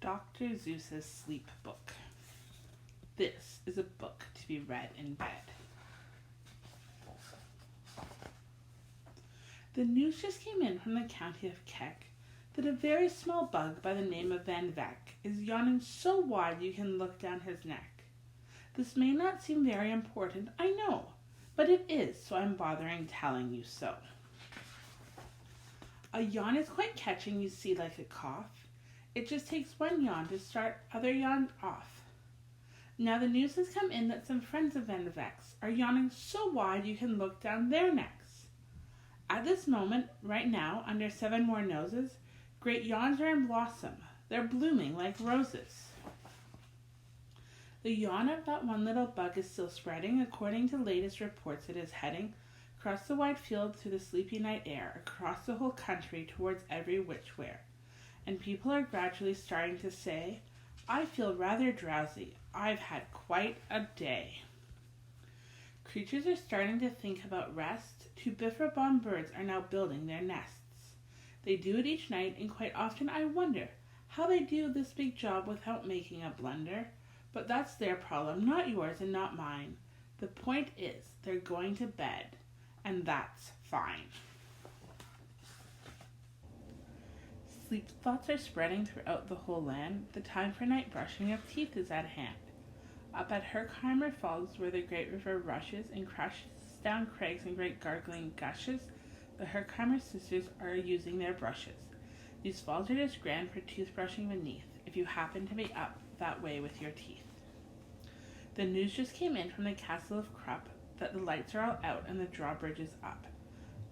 Dr. Seuss's Sleep Book. This is a book to be read in bed. The news just came in from the county of Keck that a very small bug by the name of Van Veck is yawning so wide you can look down his neck. This may not seem very important, I know, but it is, so I'm bothering telling you so. A yawn is quite catching, you see, like a cough. It just takes one yawn to start other yawn off. Now the news has come in that some friends of Van Veck's are yawning so wide you can look down their necks. At this moment, right now, under 7 more noses, great yawns are in blossom. They're blooming like roses. The yawn of that one little bug is still spreading. According to latest reports, it is heading across the wide field through the sleepy night air, across the whole country towards every which where. And people are gradually starting to say, I feel rather drowsy. I've had quite a day. Creatures are starting to think about rest. 2 Bifrobon birds are now building their nests. They do it each night, and quite often I wonder how they do this big job without making a blunder. But that's their problem, not yours and not mine. The point is, they're going to bed, and that's fine. Sleep thoughts are spreading throughout the whole land. The time for night brushing of teeth is at hand. Up at Herkheimer Falls, where the great river rushes and crashes down crags in great gargling gushes, the Herkheimer sisters are using their brushes. These falls are just grand for toothbrushing beneath, if you happen to be up that way with your teeth. The news just came in from the castle of Krupp that the lights are all out and the drawbridge is up.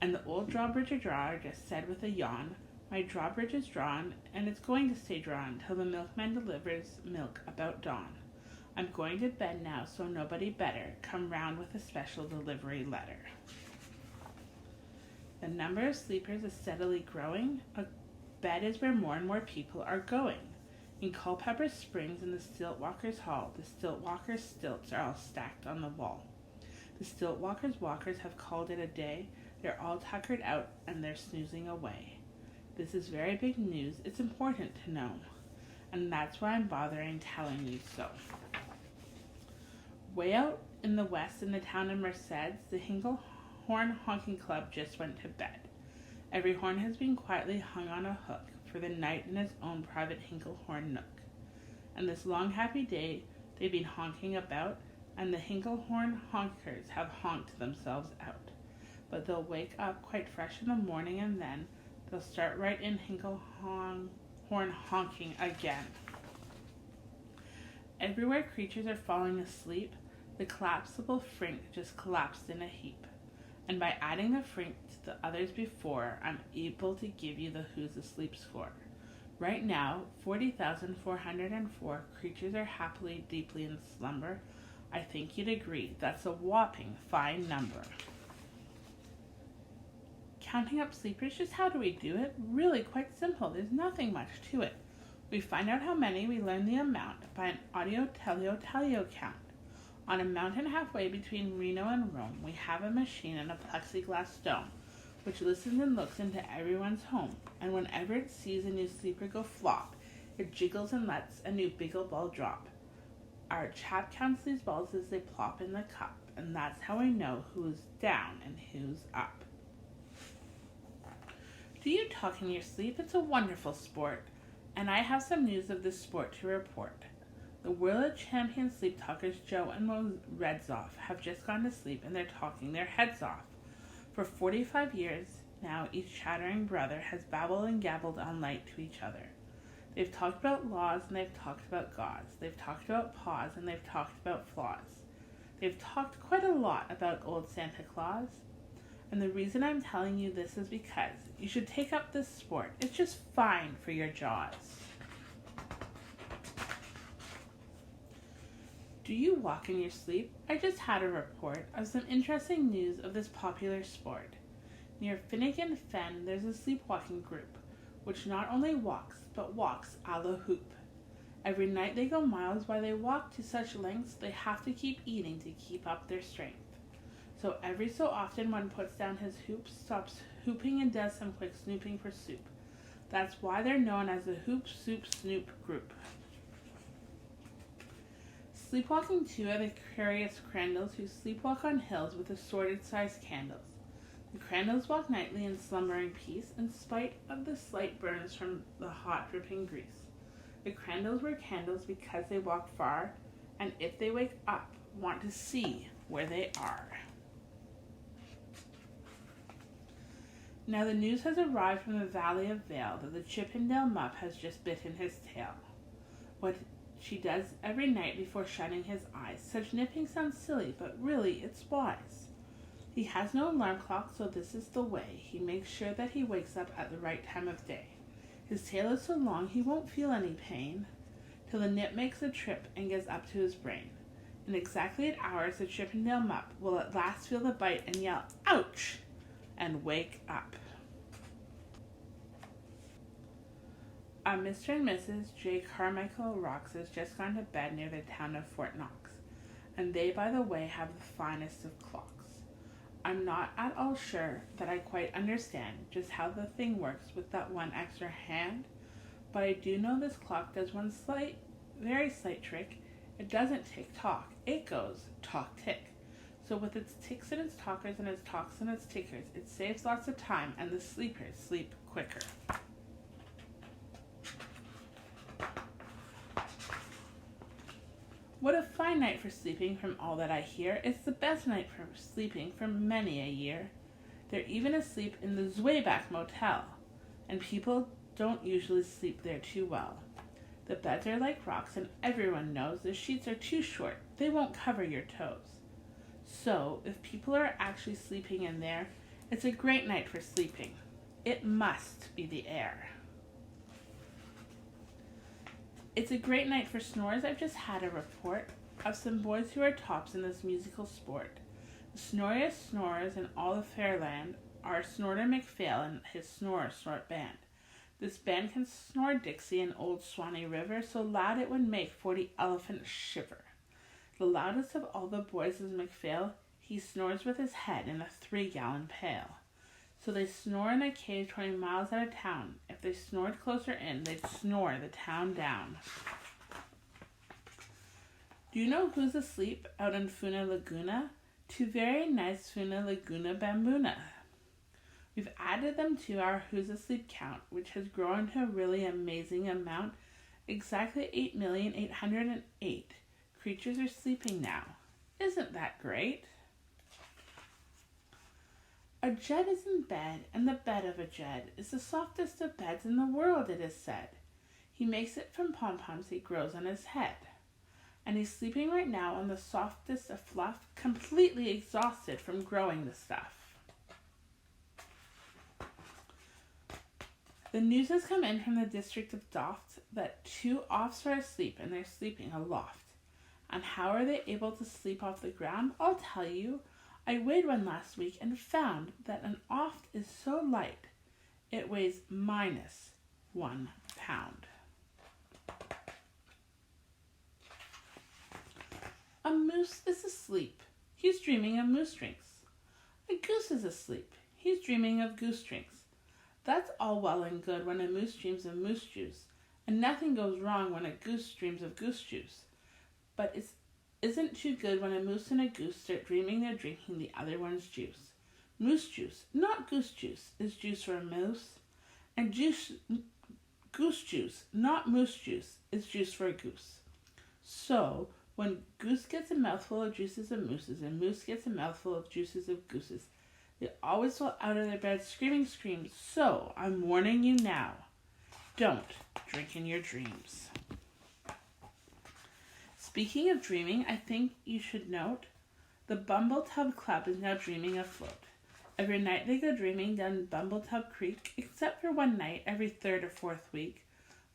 And the old drawbridge drawer just said with a yawn, my drawbridge is drawn, and it's going to stay drawn till the milkman delivers milk about dawn. I'm going to bed now, so nobody better come round with a special delivery letter. The number of sleepers is steadily growing. A bed is where more and more people are going. In Culpeper Springs in the Stiltwalkers' Hall, the Stiltwalkers' stilts are all stacked on the wall. The Stiltwalkers' walkers have called it a day. They're all tuckered out and they're snoozing away. This is very big news. It's important to know. And that's why I'm bothering telling you so. Way out in the west in the town of Merced, the Hinklehorn Honking Club just went to bed. Every horn has been quietly hung on a hook for the night in its own private Hinklehorn nook. And this long happy day they've been honking about, and the Hinklehorn honkers have honked themselves out. But they'll wake up quite fresh in the morning, and then they'll start right in Hinklehorn honking again. Everywhere creatures are falling asleep, the collapsible frink just collapsed in a heap. And by adding the frink to the others before, I'm able to give you the Who's Asleep score. Right now, 40,404 creatures are happily, deeply in slumber. I think you'd agree that's a whopping fine number. Counting up sleepers, just how do we do it? Really quite simple. There's nothing much to it. We find out how many, we learn the amount by an audio-teleo-teleo count. On a mountain halfway between Reno and Rome, we have a machine in a plexiglass dome, which listens and looks into everyone's home, and whenever it sees a new sleeper go flop, it jiggles and lets a new bagel ball drop. Our chap counts these balls as they plop in the cup, and that's how we know who's down and who's up. Do you talk in your sleep? It's a wonderful sport, and I have some news of this sport to report. The world champion sleep talkers Joe and Mo Redzoff have just gone to sleep and they're talking their heads off. For 45 years now, each chattering brother has babbled and gabbled on light to each other. They've talked about laws and they've talked about gauze. They've talked about paws and they've talked about flaws. They've talked quite a lot about old Santa Claus. And the reason I'm telling you this is because you should take up this sport. It's just fine for your jaws. Do you walk in your sleep? I just had a report of some interesting news of this popular sport. Near Finnegan Fen, there's a sleepwalking group, which not only walks, but walks a la hoop. Every night they go miles. While they walk to such lengths, they have to keep eating to keep up their strength. So every so often one puts down his hoop, stops hooping and does some quick snooping for soup. That's why they're known as the Hoop Soup Snoop group. Sleepwalking too are the curious crandalls who sleepwalk on hills with assorted-sized candles. The crandalls walk nightly and slumber in peace, in spite of the slight burns from the hot dripping grease. The crandalls wear candles because they walk far, and if they wake up, want to see where they are. Now the news has arrived from the Valley of Vale that the Chippendale Muff has just bitten his tail. What she does every night before shutting his eyes. Such nipping sounds silly, but really it's wise. He has no alarm clock, so this is the way. He makes sure that he wakes up at the right time of day. His tail is so long he won't feel any pain, till the nip makes a trip and gets up to his brain. In exactly 8 hours, the Chippendale Muff will at last feel the bite and yell, "Ouch!" and wake up. Mr. and Mrs. J. Carmichael Rocks has just gone to bed near the town of Fort Knox, and they, by the way, have the finest of clocks. I'm not at all sure that I quite understand just how the thing works with that one extra hand, but I do know this clock does one very slight trick. It doesn't tick-tock, it goes talk-tick. So with its ticks and its talkers and its talks and its tickers, it saves lots of time and the sleepers sleep quicker. What a fine night for sleeping from all that I hear. It's the best night for sleeping for many a year. They're even asleep in the Zweiback Motel, and people don't usually sleep there too well. The beds are like rocks, and everyone knows the sheets are too short. They won't cover your toes. So, if people are actually sleeping in there, it's a great night for sleeping. It must be the air. It's a great night for snores. I've just had a report of some boys who are tops in this musical sport. The snoriest snorers in all the Fairland are Snorter McPhail and his Snort Band. This band can snore Dixie and Old Swanee River so loud it would make 40 elephants shiver. The loudest of all the boys is McPhail. He snores with his head in a 3-gallon pail. So they snore in a cave 20 miles out of town. If they snored closer in, they'd snore the town down. Do you know who's asleep out in Funa Laguna? 2 very nice Funa Laguna Bambuna. We've added them to our Who's Asleep count, which has grown to a really amazing amount. Exactly 8,808 creatures are sleeping now. Isn't that great? A Jed is in bed, and the bed of a Jed is the softest of beds in the world, it is said. He makes it from pom-poms he grows on his head. And he's sleeping right now on the softest of fluff, completely exhausted from growing the stuff. The news has come in from the district of Doft that 2 offs are asleep, and they're sleeping aloft. And how are they able to sleep off the ground? I'll tell you. I weighed one last week and found that an oft is so light it weighs -1 pound. A moose is asleep. He's dreaming of moose drinks. A goose is asleep. He's dreaming of goose drinks. That's all well and good when a moose dreams of moose juice, and nothing goes wrong when a goose dreams of goose juice. But it isn't too good when a moose and a goose start dreaming they're drinking the other one's juice. Moose juice, not goose juice, is juice for a moose. And goose juice, not moose juice, is juice for a goose. So, when goose gets a mouthful of juices of mooses and moose gets a mouthful of juices of gooses, they always fall out of their beds screaming screams. So, I'm warning you now, don't drink in your dreams. Speaking of dreaming, I think you should note the Bumbletub Club is now dreaming afloat. Every night they go dreaming down Bumbletub Creek, except for one night every 3rd or 4th week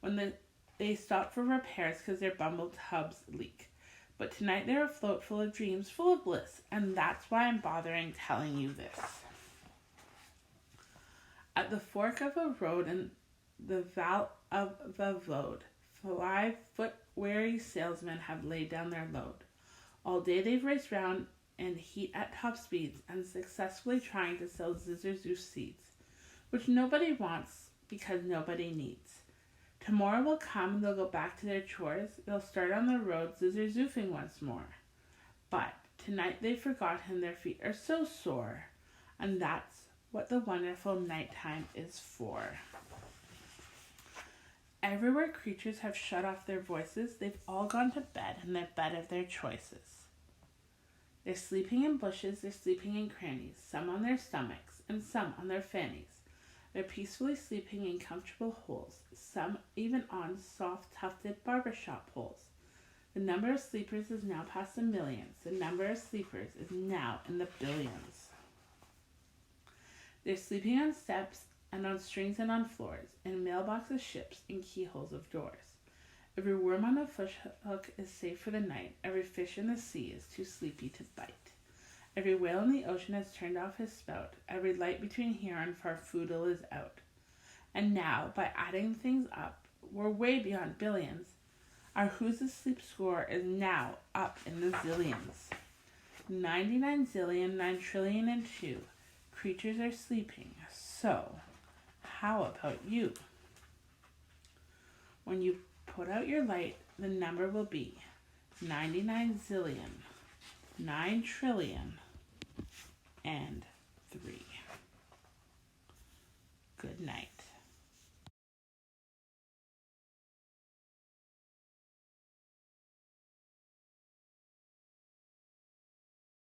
when they stop for repairs because their Bumbletubs leak. But tonight they're afloat full of dreams, full of bliss, and that's why I'm bothering telling you this. At the fork of a road in the Val of the Vode, 5-foot weary salesmen have laid down their load. All day they've raced round in heat at top speeds, unsuccessfully trying to sell Zizzer Zeus seeds, which nobody wants, because nobody needs. Tomorrow will come and they'll go back to their chores. They'll start on the road zizzer-zoofing once more. But tonight they've forgotten their feet are so sore, and that's what the wonderful nighttime is for. Everywhere creatures have shut off their voices, they've all gone to bed in their bed of their choices. They're sleeping in bushes, they're sleeping in crannies, some on their stomachs and some on their fannies. They're peacefully sleeping in comfortable holes, some even on soft tufted barbershop poles. The number of sleepers is now past the millions. The number of sleepers is now in the billions. They're sleeping on steps and on strings and on floors, in mailboxes, ships, and keyholes of doors. Every worm on a fishhook is safe for the night. Every fish in the sea is too sleepy to bite. Every whale in the ocean has turned off his spout. Every light between here and Farfoodle is out. And now, by adding things up, we're way beyond billions. Our Who's Asleep score is now up in the zillions. 99 zillion, 9 trillion and 2 creatures are sleeping. So, how about you? When you put out your light, the number will be 99 zillion, 9 trillion, and 3. Good night.